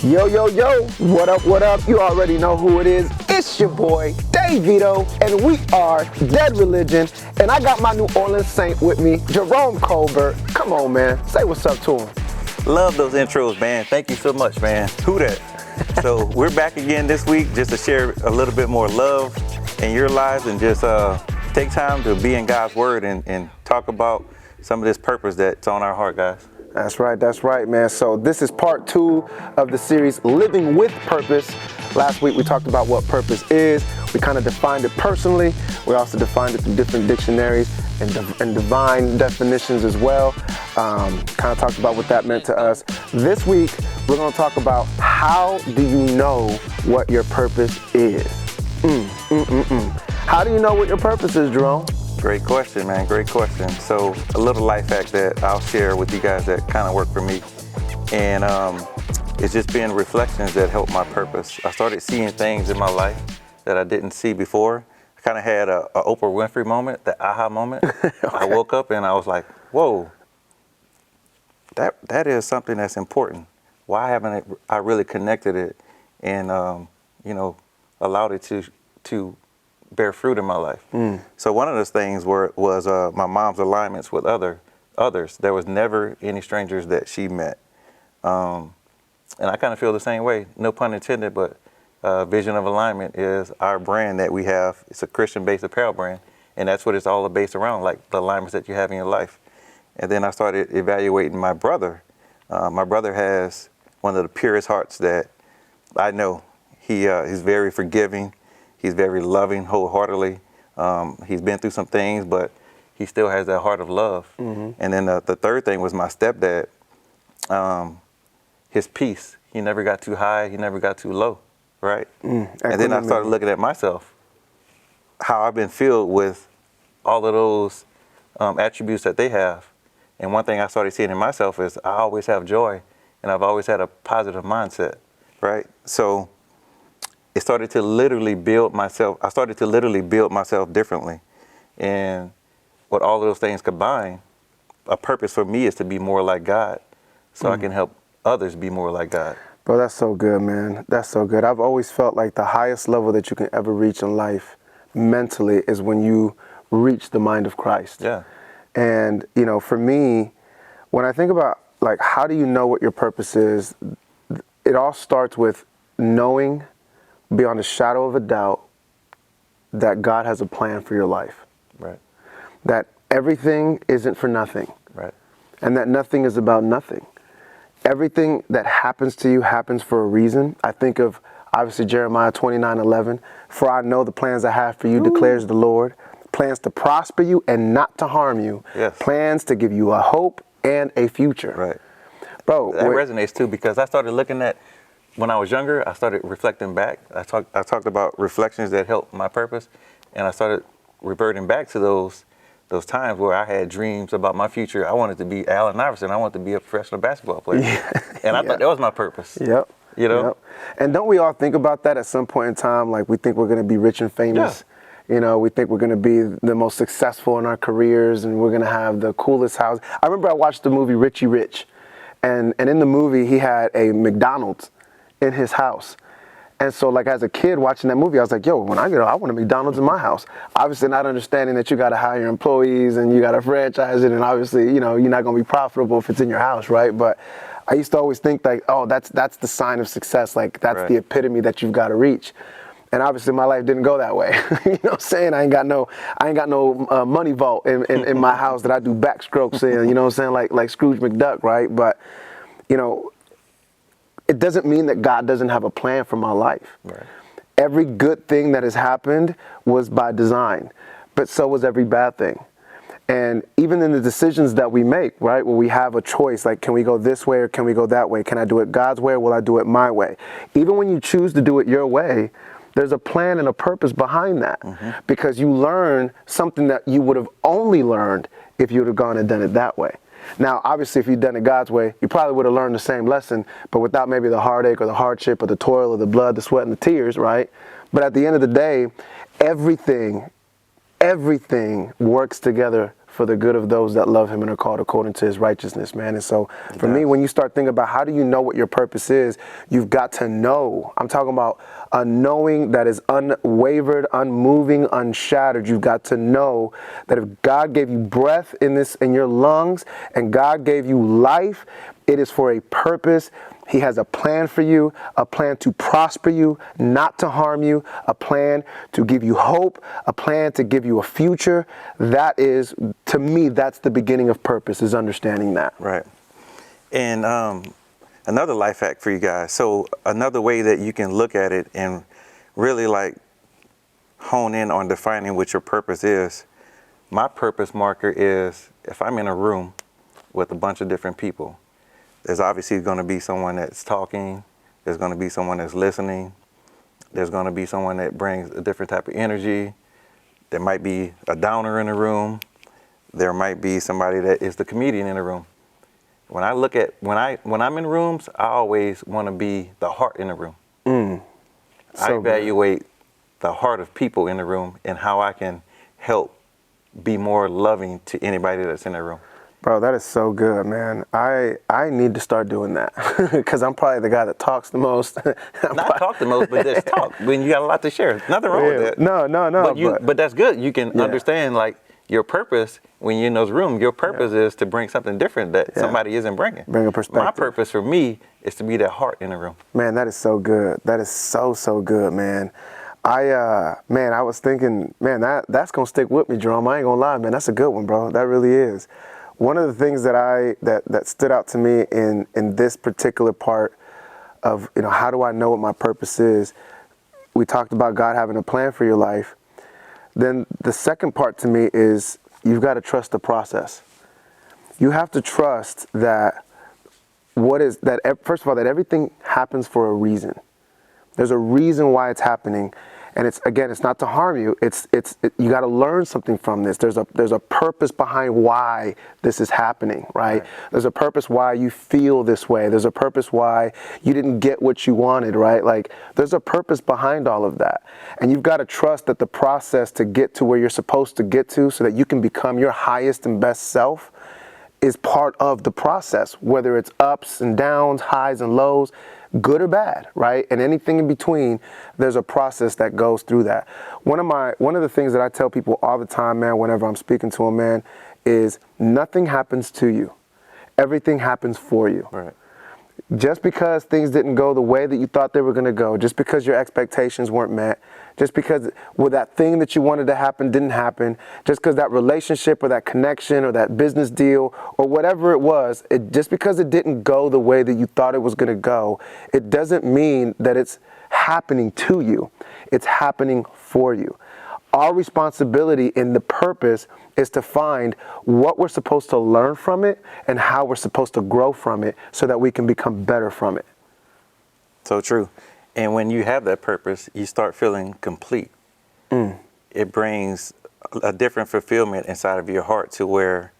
Yo, yo, yo, what up, what up? You already know who it is. It's your boy, Dayvito, and we are Dead Religion, and I got my New Orleans Saint with me, Jerome Colbert. Come on, man, say what's up to him. Love those intros, man. Thank you so much, man. Who that? So we're back again this week just to share a little bit more love in your lives and just take time to be in God's Word and talk about some of this purpose that's on our heart, guys. That's right, man. So this is part 2 of the series, Living with Purpose. Last week we talked about what purpose is. We kind of defined it personally. We also defined it through different dictionaries and divine definitions as well. Kind of talked about what that meant to us. This week we're going to talk about how do you know what your purpose is? How do you know what your purpose is, Jerome? Great question, man. Great question. So a little life hack that I'll share with you guys that kind of worked for me. And it's just been reflections that help my purpose. I started seeing things in my life that I didn't see before. I kind of had a Oprah Winfrey moment, the aha moment. Okay. I woke up and I was like, whoa, that is something that's important. Why haven't I really connected it and, allowed it to bear fruit in my life? So one of those things was my mom's alignments with others. There was never any strangers that she met. And I kind of feel the same way, no pun intended, but Vision of Alignment is our brand that we have. It's a Christian-based apparel brand, and that's what it's all based around, like the alignments that you have in your life. And then I started evaluating my brother. My brother has one of the purest hearts that I know. He's very forgiving. He's very loving wholeheartedly. He's been through some things, but he still has that heart of love. Mm-hmm. And then the third thing was my stepdad. His peace. He never got too high. He never got too low, right? And then I started looking at myself, how I've been filled with all of those attributes that they have. And one thing I started seeing in myself is I always have joy, and I've always had a positive mindset, right? So it started to literally build myself. I started to literally build myself differently. And with all of those things combined, a purpose for me is to be more like God so I can help others be more like God. Bro, that's so good, man. That's so good. I've always felt like the highest level that you can ever reach in life mentally is when you reach the mind of Christ. Yeah. And, for me, when I think about, like, how do you know what your purpose is, it all starts with knowing beyond a shadow of a doubt that God has a plan for your life. Right. That everything isn't for nothing. Right. And that nothing is about nothing. Everything that happens to you happens for a reason. I think of, obviously, Jeremiah 29:11. For I know the plans I have for you, declares the Lord. Plans to prosper you and not to harm you. Yes. Plans to give you a hope and a future. Right. Bro, that resonates too, because I started looking at, when I was younger, I started reflecting back. I talked about reflections that helped my purpose, and I started reverting back to those times where I had dreams about my future. I wanted to be Allen Iverson. I wanted to be a professional basketball player. Yeah. And I thought that was my purpose. Yep. Yep. And don't we all think about that at some point in time? Like, we think we're going to be rich and famous. Yeah. We think we're going to be the most successful in our careers, and we're going to have the coolest house. I remember I watched the movie Richie Rich, and in the movie, he had a McDonald's in his house. And so, like, as a kid watching that movie, I was like, yo, when I get out, I want a McDonald's in my house. Obviously not understanding that you got to hire employees and you got to franchise it. And obviously, you're not going to be profitable if it's in your house, right? But I used to always think, like, oh, that's the sign of success. Like, that's the epitome that you've got to reach. And obviously my life didn't go that way. You know what I'm saying? I ain't got no money vault in my house that I do backstrokes in, you know what I'm saying? Like Scrooge McDuck, right? But, it doesn't mean that God doesn't have a plan for my life. Right. Every good thing that has happened was by design, but so was every bad thing. And even in the decisions that we make, right, where we have a choice, like, can we go this way or can we go that way? Can I do it God's way or will I do it my way? Even when you choose to do it your way, there's a plan and a purpose behind that, because you learn something that you would have only learned if you would have gone and done it that way. Now, obviously, if you'd done it God's way, you probably would have learned the same lesson, but without maybe the heartache or the hardship or the toil or the blood, the sweat, and the tears, right? But at the end of the day, everything works together for the good of those that love him and are called according to his righteousness, man. And so for me, when you start thinking about how do you know what your purpose is, you've got to know. I'm talking about a knowing that is unwavered, unmoving, unshattered. You've got to know that if God gave you breath in your lungs and God gave you life, it is for a purpose. He has a plan for you, a plan to prosper you, not to harm you, a plan to give you hope, a plan to give you a future. That is, to me, that's the beginning of purpose, is understanding that. Right. And another life hack for you guys. So another way that you can look at it and really like hone in on defining what your purpose is. My purpose marker is if I'm in a room with a bunch of different people, there's obviously going to be someone that's talking. There's going to be someone that's listening. There's going to be someone that brings a different type of energy. There might be a downer in the room. There might be somebody that is the comedian in the room. When I look at, when I'm in rooms, I always want to be the heart in the room. I evaluate the heart of people in the room and how I can help be more loving to anybody that's in the room. Bro, that is so good, man. I need to start doing that because I'm probably the guy that talks the most. Not talk the most, but just talk. When you got a lot to share. Nothing wrong with that. No. But that's good. You can understand like your purpose when you're in those rooms. Your purpose is to bring something different that somebody isn't bringing. Bring a perspective. My purpose for me is to be that heart in the room. Man, that is so good. That is so good, man. I was thinking, man, that's gonna stick with me, Jerome. I ain't gonna lie, man. That's a good one, bro. That really is. One of the things that stood out to me in this particular part of, how do I know what my purpose is? We talked about God having a plan for your life. Then the second part to me is you've got to trust the process. You have to trust that first of all, that everything happens for a reason. There's a reason why it's happening. And it's not to harm you. You got to learn something from this. There's a purpose behind why this is happening, right? There's a purpose why you feel this way. There's a purpose why you didn't get what you wanted, right? Like there's a purpose behind all of that. And you've got to trust that the process to get to where you're supposed to get to so that you can become your highest and best self is part of the process, whether it's ups and downs, highs and lows, good or bad, right? And anything in between, there's a process that goes through that. One of the things that I tell people all the time, man, whenever I'm speaking to them, man, is nothing happens to you. Everything happens for you. Right. Just because things didn't go the way that you thought they were going to go, just because your expectations weren't met, just because that thing that you wanted to happen didn't happen, just because that relationship or that connection or that business deal or whatever it was, just because it didn't go the way that you thought it was going to go, it doesn't mean that it's happening to you. It's happening for you. Our responsibility in the purpose is to find what we're supposed to learn from it and how we're supposed to grow from it so that we can become better from it. So true. And when you have that purpose, you start feeling complete. It brings a different fulfillment inside of your heart to where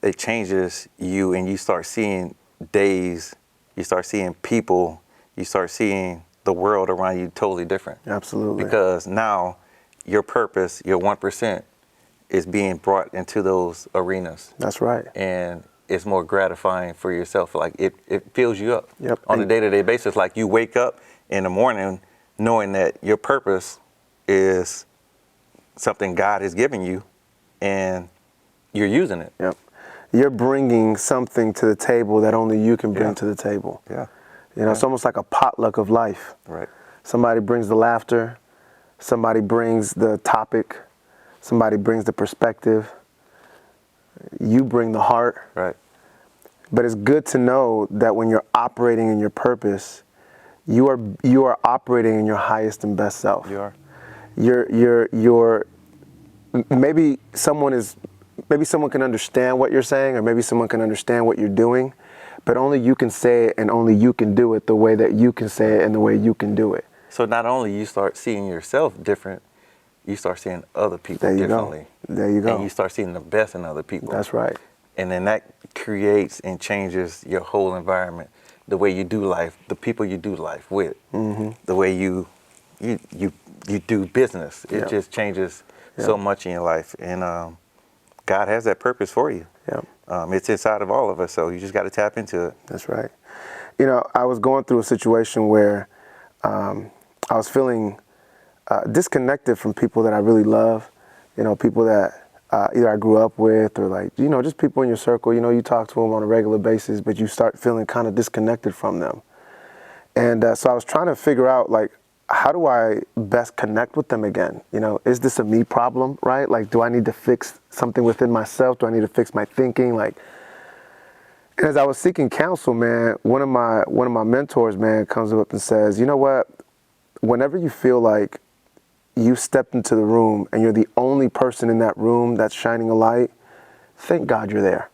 it changes you and you start seeing days, you start seeing people, you start seeing the world around you totally different. Absolutely. Because now your purpose, your 1%, is being brought into those arenas. That's right. And it's more gratifying for yourself. Like it fills you up on a day-to-day basis. Like you wake up in the morning knowing that your purpose is something God has given you and you're using it. Yep. You're bringing something to the table that only you can bring to the table. Yeah. It's almost like a potluck of life. Right. Somebody brings the laughter. Somebody brings the topic. Somebody brings the perspective. You bring the heart. Right. But it's good to know that when you're operating in your purpose, you are operating in your highest and best self. You are. You're maybe someone can understand what you're saying, or maybe someone can understand what you're doing, but only you can say it and only you can do it the way that you can say it and the way you can do it. So not only you start seeing yourself different, you start seeing other people differently. There you go. And you start seeing the best in other people. That's right. And then that creates and changes your whole environment, the way you do life, the people you do life with, the way you do business. It just changes so much in your life. And God has that purpose for you. Yeah. It's inside of all of us, so you just got to tap into it. That's right. You know, I was going through a situation where I was feeling disconnected from people that I really love. You know, people that either I grew up with or like, you know, just people in your circle. You know, you talk to them on a regular basis, but you start feeling kind of disconnected from them. And so I was trying to figure out, like, how do I best connect with them again? You know, is this a me problem, right? Like, do I need to fix something within myself? Do I need to fix my thinking? Like, and as I was seeking counsel, man, one of my mentors, man, comes up and says, you know what? Whenever you feel like you stepped into the room and you're the only person in that room that's shining a light, thank God you're there.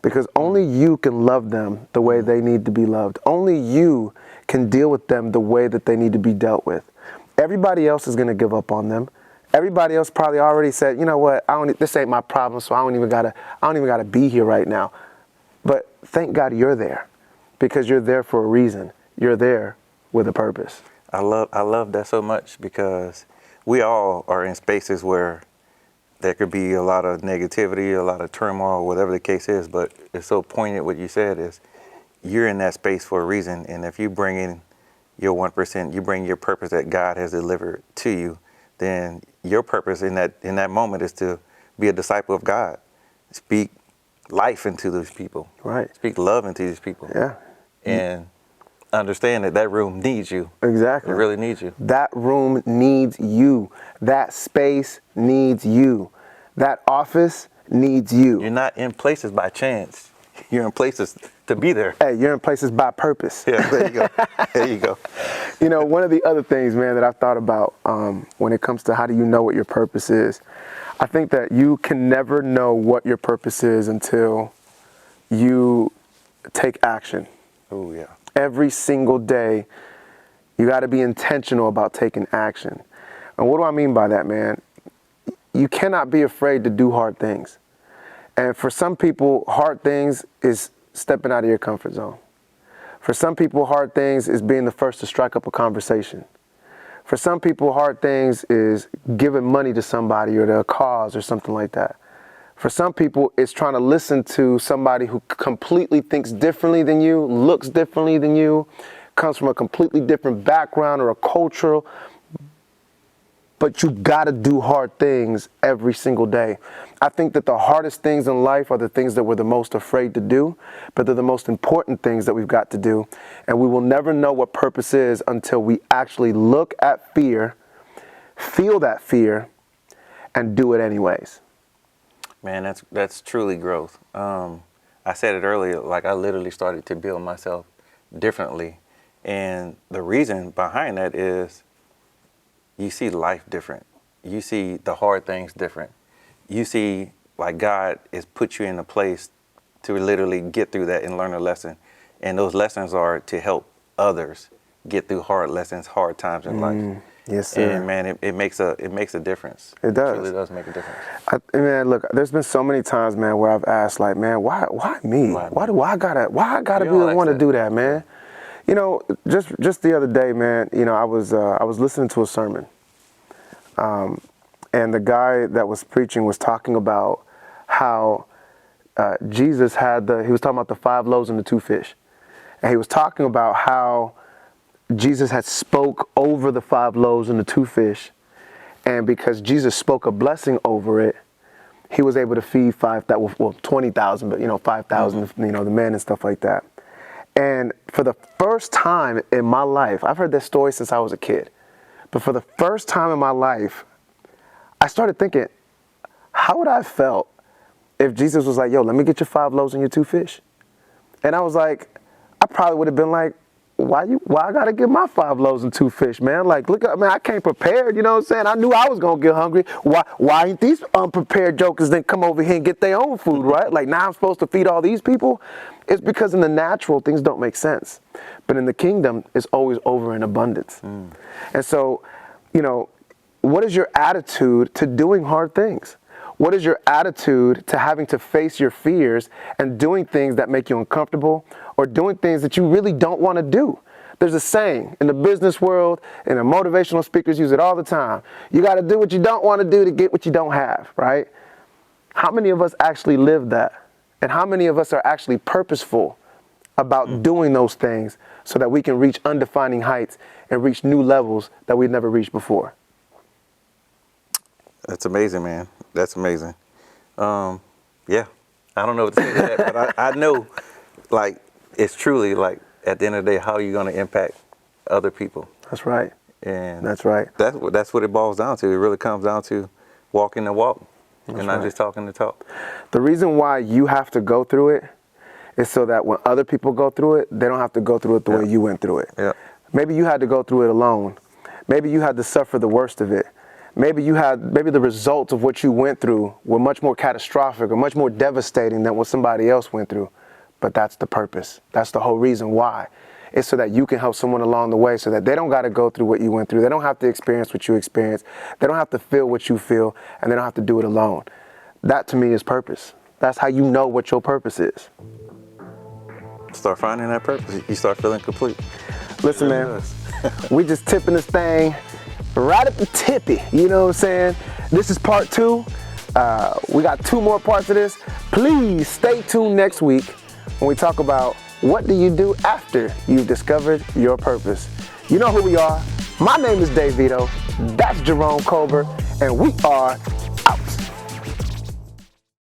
Because only you can love them the way they need to be loved. Only you can deal with them the way that they need to be dealt with. Everybody else is going to give up on them. Everybody else probably already said, you know what, this ain't my problem, so I don't even gotta be here right now. But thank God you're there, because you're there for a reason. You're there with a purpose. I love that so much, because we all are in spaces where there could be a lot of negativity, a lot of turmoil, whatever the case is, but it's so poignant what you said is you're in that space for a reason. And if you bring in your 1%, you bring your purpose that God has delivered to you, then your purpose in that moment is to be a disciple of God. Speak life into those people. Right. Speak love into these people. Yeah. And understand that room needs you. Exactly. It really needs you. That room needs you. That space needs you. That office needs you. You're not in places by chance. You're in places to be there. Hey, you're in places by purpose. Yeah, there you go. There you go. You know, one of the other things, man, that I've thought about when it comes to how do you know what your purpose is, I think that you can never know what your purpose is until you take action. Oh, yeah. Every single day, you got to be intentional about taking action. And what do I mean by that, man? You cannot be afraid to do hard things. And for some people, hard things is stepping out of your comfort zone. For some people, hard things is being the first to strike up a conversation. For some people, hard things is giving money to somebody or to a cause or something like that. For some people, it's trying to listen to somebody who completely thinks differently than you, looks differently than you, comes from a completely different background or a cultural. But you got to do hard things every single day. I think that the hardest things in life are the things that we're the most afraid to do, but they're the most important things that we've got to do. And we will never know what purpose is until we actually look at fear, feel that fear, and do it anyways. Man, that's truly growth. I said it earlier, like I literally started to build myself differently. And the reason behind that is you see life different. You see the hard things different. You see like God has put you in a place to literally get through that and learn a lesson. And those lessons are to help others get through hard lessons, hard times in life. Yes, sir. And man, it makes a difference. It does. It really does make a difference. Man, look, there's been so many times, man, where I've asked, like, man, why me? Why I gotta be the one to do that, man? You know, just the other day, man, you know, I was listening to a sermon, and the guy that was preaching was talking about how Jesus he was talking about the 5 loaves and the 2 fish, and he was talking about how Jesus had spoke over the 5 loaves and the 2 fish, and because Jesus spoke a blessing over it, he was able to feed 20,000, but 5,000, the men and stuff like that. And for the first time in my life, I've heard that story since I was a kid, but for the first time in my life, I started thinking, how would I have felt if Jesus was like, yo, let me get your 5 loaves and your 2 fish? And I was like, I probably would have been like, why I gotta get my 5 loaves and 2 fish, man? Like, look at, man, I came prepared, you know what I'm saying? I knew I was gonna get hungry. Why ain't these unprepared jokers then come over here and get their own food, right? Like, now I'm supposed to feed all these people? It's because in the natural, things don't make sense. But in the kingdom, it's always over in abundance. And so, what is your attitude to doing hard things? What is your attitude to having to face your fears and doing things that make you uncomfortable or doing things that you really don't want to do? There's a saying in the business world, and the motivational speakers use it all the time. You got to do what you don't want to do to get what you don't have, right? How many of us actually live that? And how many of us are actually purposeful about doing those things so that we can reach undefining heights and reach new levels that we've never reached before? That's amazing, man. That's amazing. Yeah, I don't know what to say to that, but I know, like, it's truly, like, at the end of the day, how are you going to impact other people? That's right. And That's right. That's what it boils down to. It really comes down to walking the walk and not right. just talking the talk. The reason why you have to go through it is so that when other people go through it, they don't have to go through it the way you went through it. Yeah. Maybe you had to go through it alone. Maybe you had to suffer the worst of it. Maybe the results of what you went through were much more catastrophic or much more devastating than what somebody else went through. But that's the purpose. That's the whole reason why. It's so that you can help someone along the way so that they don't got to go through what you went through. They don't have to experience what you experienced. They don't have to feel what you feel, and they don't have to do it alone. That to me is purpose. That's how you know what your purpose is. Start finding that purpose. You start feeling complete. Listen, man, we just tipping this thing right at the tippy. You know what I'm saying? This is part 2. We got 2 more parts of this. Please stay tuned next week when we talk about what do you do after you've discovered your purpose. You know who we are. My name is Dayvito. That's Jerome Colbert. And we are